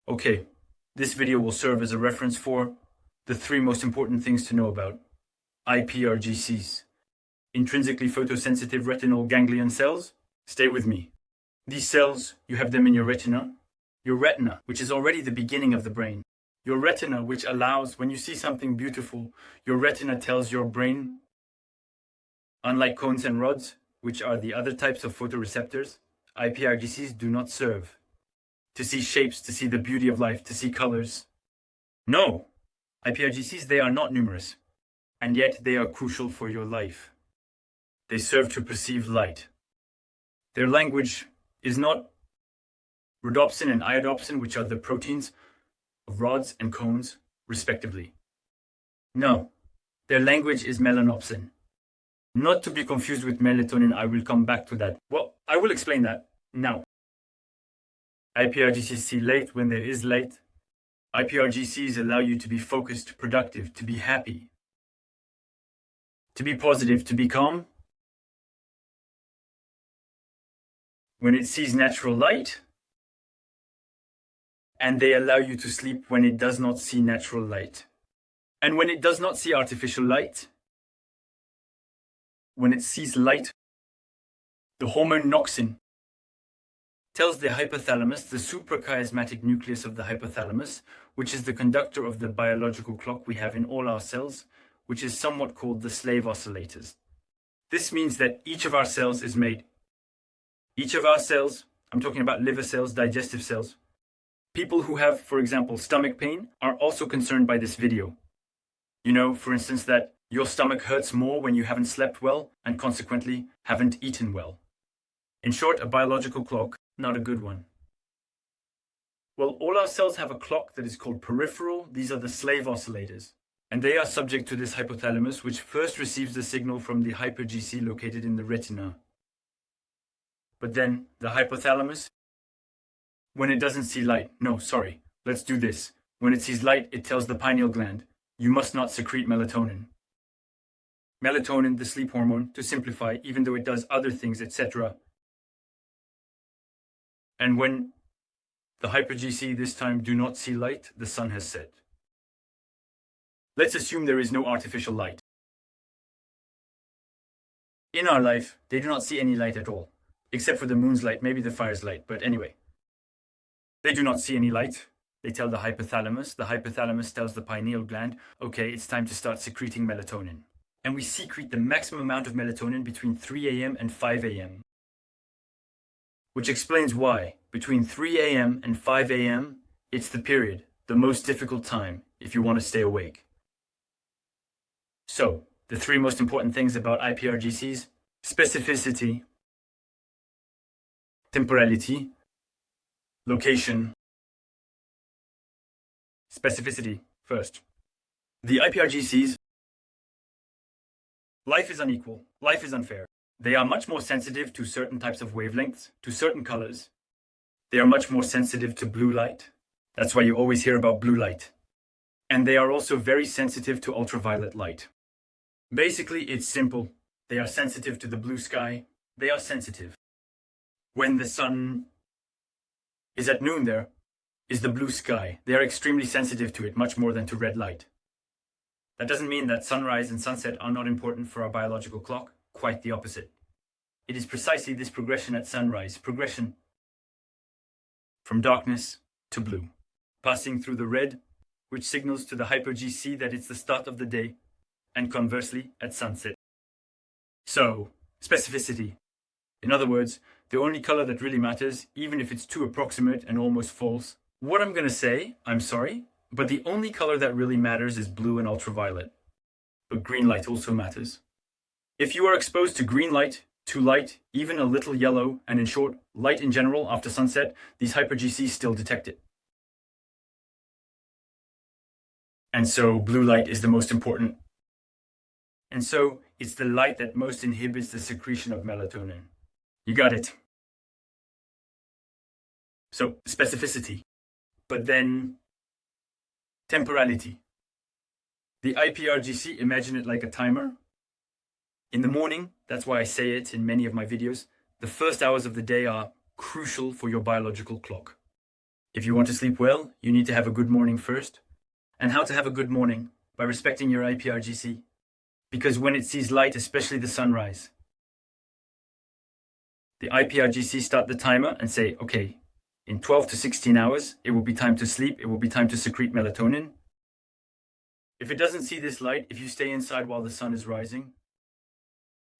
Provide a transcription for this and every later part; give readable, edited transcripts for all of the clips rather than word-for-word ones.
Okay, this video will serve as a reference for the 3 most important things to know about iPRGCs, intrinsically photosensitive retinal ganglion cells. Stay with me. These cells, you have them in your retina, which is already the beginning of the brain. Your retina, which allows, when you see something beautiful, your retina tells your brain, unlike cones and rods, which are the other types of photoreceptors, iPRGCs do not serve to see shapes, to see the beauty of life, to see colors. No, iPRGCs, they are not numerous, and yet they are crucial for your life. They serve to perceive light. Their language is not rhodopsin and iodopsin, which are the proteins of rods and cones, respectively. No, their language is melanopsin. Not to be confused with melatonin, I will come back to that. Well, I will explain that now. iPRGCs see light when there is light. iPRGCs allow you to be focused, productive, to be happy, to be positive, to be calm. When it sees natural light, and they allow you to sleep when it does not see natural light. And when it does not see artificial light, when it sees light, the hormone noxin tells the hypothalamus, the suprachiasmatic nucleus of the hypothalamus, which is the conductor of the biological clock we have in all our cells, which is somewhat called the slave oscillators. This means that each of our cells is made. Each of our cells, I'm talking about liver cells, digestive cells. People who have, for example, stomach pain are also concerned by this video. You know, for instance, that your stomach hurts more when you haven't slept well and consequently haven't eaten well. In short, a biological clock, not a good one. Well, all our cells have a clock that is called peripheral. These are the slave oscillators. And they are subject to this hypothalamus, which first receives the signal from the hyper-GC located in the retina. But then the hypothalamus, when it doesn't see light, let's do this. When it sees light, it tells the pineal gland, you must not secrete melatonin. Melatonin, the sleep hormone, to simplify, even though it does other things, etc. And when the hyper-GC this time do not see light, the sun has set. Let's assume there is no artificial light. In our life, they do not see any light at all, except for the moon's light, maybe the fire's light, but anyway. They do not see any light. They tell the hypothalamus tells the pineal gland, okay, it's time to start secreting melatonin. And we secrete the maximum amount of melatonin between 3 a.m. and 5 a.m. Which explains why, between 3 a.m. and 5 a.m., it's the period, the most difficult time, if you want to stay awake. So, the 3 most important things about iPRGCs: specificity, temporality, location. Specificity first. The iPRGCs, life is unequal, life is unfair. They are much more sensitive to certain types of wavelengths, to certain colors. They are much more sensitive to blue light. That's why you always hear about blue light. And they are also very sensitive to ultraviolet light. Basically, it's simple. They are sensitive to the blue sky. They are sensitive. When the sun is at noon, there is the blue sky. They are extremely sensitive to it, much more than to red light. That doesn't mean that sunrise and sunset are not important for our biological clock. Quite the opposite. It is precisely this progression at sunrise, progression from darkness to blue, passing through the red, which signals to the hyper-GC that it's the start of the day, and conversely at sunset. So, specificity. In other words, the only color that really matters, even if it's too approximate and almost false. What I'm going to say, I'm sorry, but the only color that really matters is blue and ultraviolet. But green light also matters. If you are exposed to green light, to light, even a little yellow, and in short, light in general after sunset, these hyper-GCs still detect it. And so blue light is the most important. And so it's the light that most inhibits the secretion of melatonin. You got it. So specificity, but then temporality. The iPRGC, imagine it like a timer. In the morning, that's why I say it in many of my videos, the first hours of the day are crucial for your biological clock. If you want to sleep well, you need to have a good morning first. And how to have a good morning? By respecting your IPRGC. Because when it sees light, especially the sunrise, the IPRGC start the timer and say, okay, in 12 to 16 hours, it will be time to sleep. It will be time to secrete melatonin. If it doesn't see this light, if you stay inside while the sun is rising,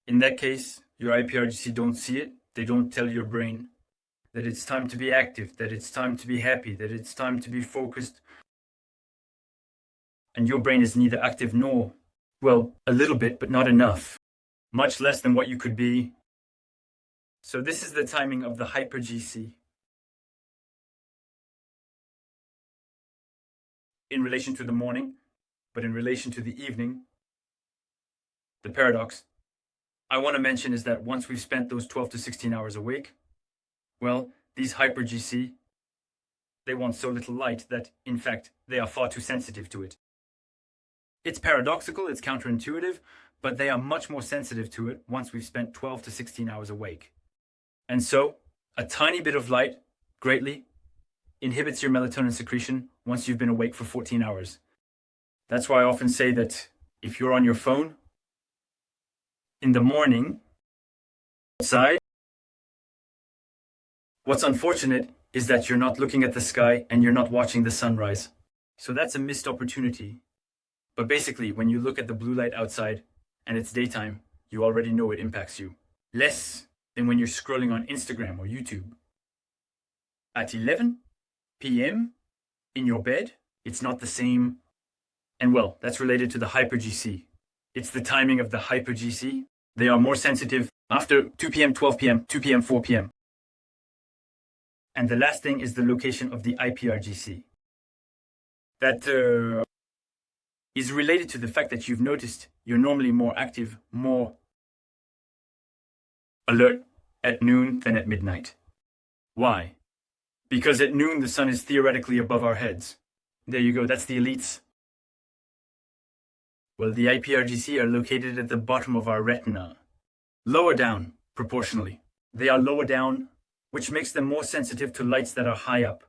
in that case, your IPRGC don't see it. They don't tell your brain that it's time to be active, that it's time to be happy, that it's time to be focused. And your brain is neither active nor, well, a little bit, but not enough. Much less than what you could be. So this is the timing of the hyper-GC. In relation to the morning, but in relation to the evening, the paradox I want to mention is that once we've spent those 12 to 16 hours awake, well, these hyper-GC, they want so little light that, in fact, they are far too sensitive to it. It's paradoxical, it's counterintuitive, but they are much more sensitive to it once we've spent 12 to 16 hours awake. And so, a tiny bit of light greatly inhibits your melatonin secretion once you've been awake for 14 hours. That's why I often say that if you're on your phone in the morning outside, what's unfortunate is that you're not looking at the sky and you're not watching the sunrise. So that's a missed opportunity. But basically, when you look at the blue light outside and it's daytime, you already know it impacts you. Less than when you're scrolling on Instagram or YouTube. At 11 p.m. in your bed, it's not the same. And well, that's related to the hyper-GC. It's the timing of the hyper-GC. They are more sensitive after 2 p.m., 12 p.m., 2 p.m., 4 p.m. And the last thing is the location of the IPRGC. That is related to the fact that you've noticed you're normally more active, more alert at noon than at midnight. Why? Because at noon the sun is theoretically above our heads. There you go, that's the elites. Well, the IPRGC are located at the bottom of our retina. Lower down, proportionally. They are lower down, which makes them more sensitive to lights that are high up.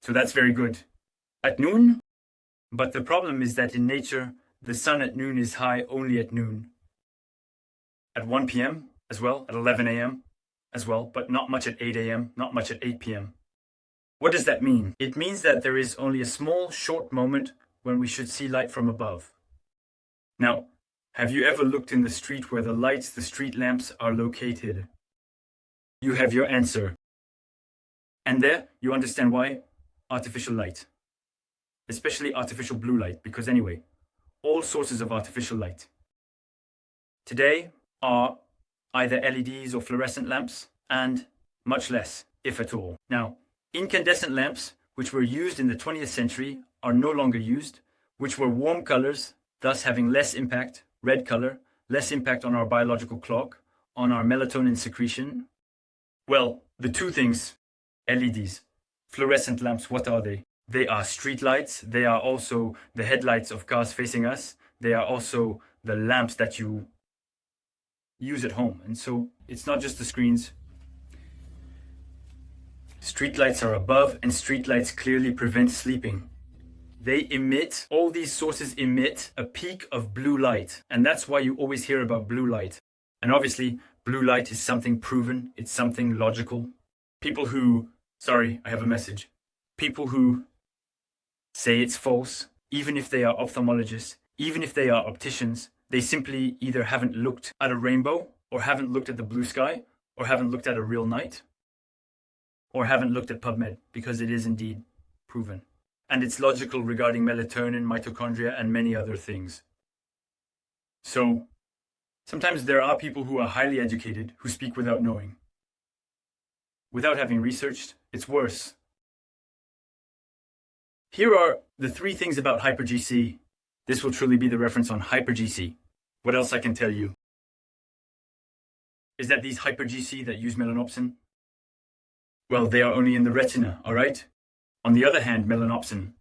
So that's very good. At noon, but the problem is that in nature, the sun at noon is high only at noon. At 1 p.m. as well, at 11 a.m. as well, but not much at 8 a.m., not much at 8 p.m. What does that mean? It means that there is only a small, short moment when we should see light from above. Now, have you ever looked in the street where the lights, the street lamps are located? You have your answer. And there, you understand why artificial light. Especially artificial blue light, because anyway, all sources of artificial light today are either LEDs or fluorescent lamps, and much less, if at all. Now, incandescent lamps, which were used in the 20th century, are no longer used, which were warm colors, thus having less impact, red color, less impact on our biological clock, on our melatonin secretion. Well, the two things, LEDs, fluorescent lamps, what are they? They are street lights. They are also the headlights of cars facing us. They are also the lamps that you use at home. And so it's not just the screens. Street lights are above, and street lights clearly prevent sleeping. They emit, all these sources emit a peak of blue light. And that's why you always hear about blue light. And obviously, blue light is something proven. It's something logical. People who, sorry, I have a message. People who say it's false, even if they are ophthalmologists, even if they are opticians, they simply either haven't looked at a rainbow, or haven't looked at the blue sky, or haven't looked at a real night, or haven't looked at PubMed, because it is indeed proven. And it's logical regarding melatonin, mitochondria, and many other things. So, sometimes there are people who are highly educated who speak without knowing. Without having researched, it's worse. Here are the 3 things about hyper-GC. This will truly be the reference on hyper-GC. What else I can tell you is that these hyper-GC that use melanopsin, well, they are only in the retina, all right? On the other hand, melanopsin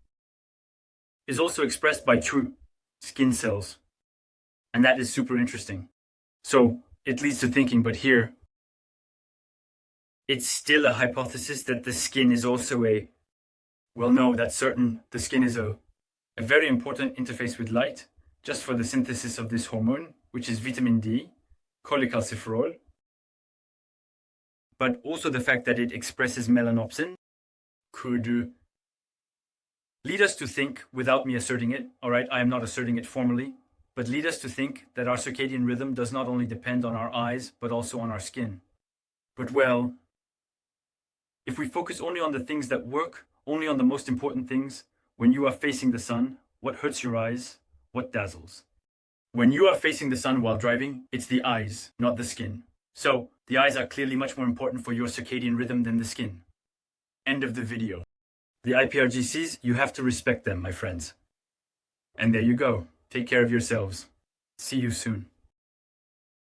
is also expressed by true skin cells. And that is super interesting. So it leads to thinking, but here, it's still a hypothesis that the skin is also a Well, no, that's certain. The skin is a very important interface with light, just for the synthesis of this hormone, which is vitamin D, cholecalciferol, but also the fact that it expresses melanopsin could lead us to think, without me asserting it, all right, I am not asserting it formally, but lead us to think that our circadian rhythm does not only depend on our eyes, but also on our skin. But well, if we focus only on the things that work, only on the most important things, when you are facing the sun, what hurts your eyes, what dazzles? When you are facing the sun while driving, it's the eyes, not the skin. So, the eyes are clearly much more important for your circadian rhythm than the skin. End of the video. The IPRGCs, you have to respect them, my friends. And there you go. Take care of yourselves. See you soon.